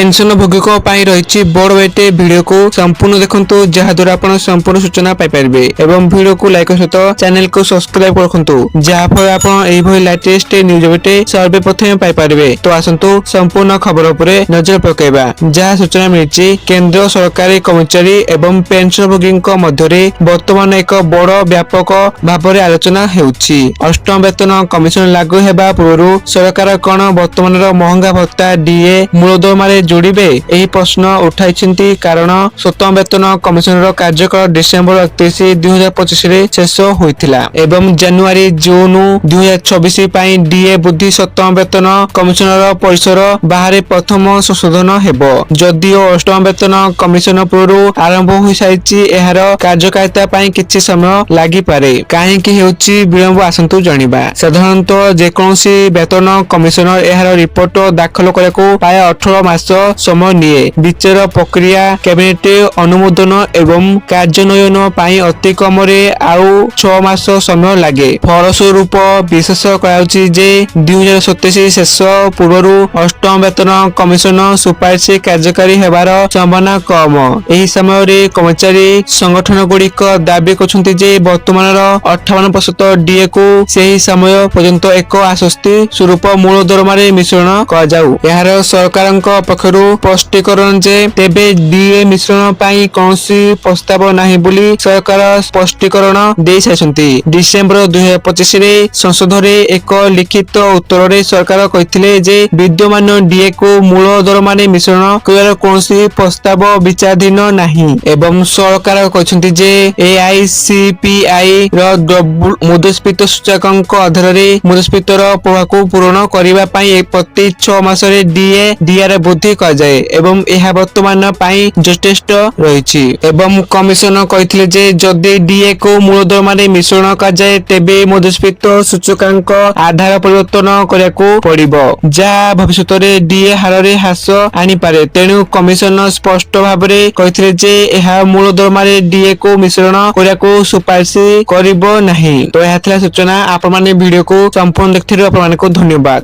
पेंशनभोगी रही बड़ एटे वीडियो को संपूर्ण देखंतु जहाद्वारा आपण संपूर्ण सूचना पाई परिबे एवं वीडियो को लाइक सहित चैनल को सब्सक्राइब रखंतु जहाफल आपण एई भई लेटेस्ट न्यूज बेटे सर्वप्रथम पाई परिबे। तो आसंतु संपूर्ण खबर उपरे नजर पकेबा। जहा सूचना मिलछि केंद्र सरकारी कर्मचारी एवं पेंशनभोगी मध्यरे वर्तमान एक बड़ व्यापक भाबरे आलोचना हेउछि। अष्टम वेतन कमिशन लागू हेबा पूर्व सरकार कोन वर्तमान महंगा भत्ता डीए मूलधन मारे जोड़िबे एही प्रश्न उठाइछिंती कारण सप्तम वेतन कमिशन कार्यकाल डिसेंबर 31 2025 रे शेष होइथिला एवं जनवरी जून 2026 पई डीए बुद्धि सप्तम वेतन कमिशनर परिसर बाहर प्रथम संशोधन हेबो। जदिओ अष्टम वेतन कमिशन पूर्व आरंभ होई साइछि एहार कार्यकारिता पई किछि समय लागि पारे काहेकि हेउछि विलंब आसंतु जणिबा। साधारणतः जेकोसी वेतन कमिशनर एहार रिपोर्ट दाखल करको प्राय 18 मास समय निये। विचार प्रक्रिया कैबिनेट अनुमोदन एवं कार्यान्वयन पाई अति कम रे आउ 6 मास समय लागे। फलस्वरूप विशेष कराउछि जे 2027 शेष पूर्व अष्टम वेतन कमिशन सुपारिश कार्यकारी हेबार संभावना कम। एही समय रे कर्मचारी संगठन गुड़िक दाबी करछन्ति जे वर्तमान 58% डीए को सेही समय पर्यंत एक आश्वस्ति स्वरूप मूल दरमारे मिश्रण कर जाऊ। एहार सरकारक पक्षरु स्पष्टीकरण जे तेबे डीए मिश्रण पाई कौनसी प्रस्ताव नाही बोली सरकार स्पष्टीकरण देई साइछन्ति। डिसेंबर 2025 रे संसद रे एक लिखित उत्तर रे सरकार कहिथिले जे विद्यमान डीए को मूल दरमारे मिश्रण करिवार कौनसी प्रस्ताव विचाराधीन नाही एवं सरकार कहिसन्ति जे एआईसीपीआई रो मुद्रास्फीति सूचकांक आधार रे मुद्रास्फीतिर प्रभाव को पूर्ण करिवा पाई प्रति 6 मास रे डीआर वृद्धि कर जाए एवं यह वर्तमान पाई यथेष्ट रही एवं कमिशन कहिथिले जे जदि डीए को मूल दरमारे मिश्रण कर जाए तेबे मुद्रास्फीति सूचकांक आधार परिवर्तन करको पड़िबो जहा भविष्यत रे डीए हार रे ह्रास आनी पारे। तेणु कमिशन स्पष्ट भाव रे कहिथिले जे यह मूल दरमारे डीए को मिश्रण करको सुपारिश करिबो नाही। तो यह थिला सूचना। आपण माने वीडियो को संपूर्ण देखथिरो आपण माने को धन्यवाद।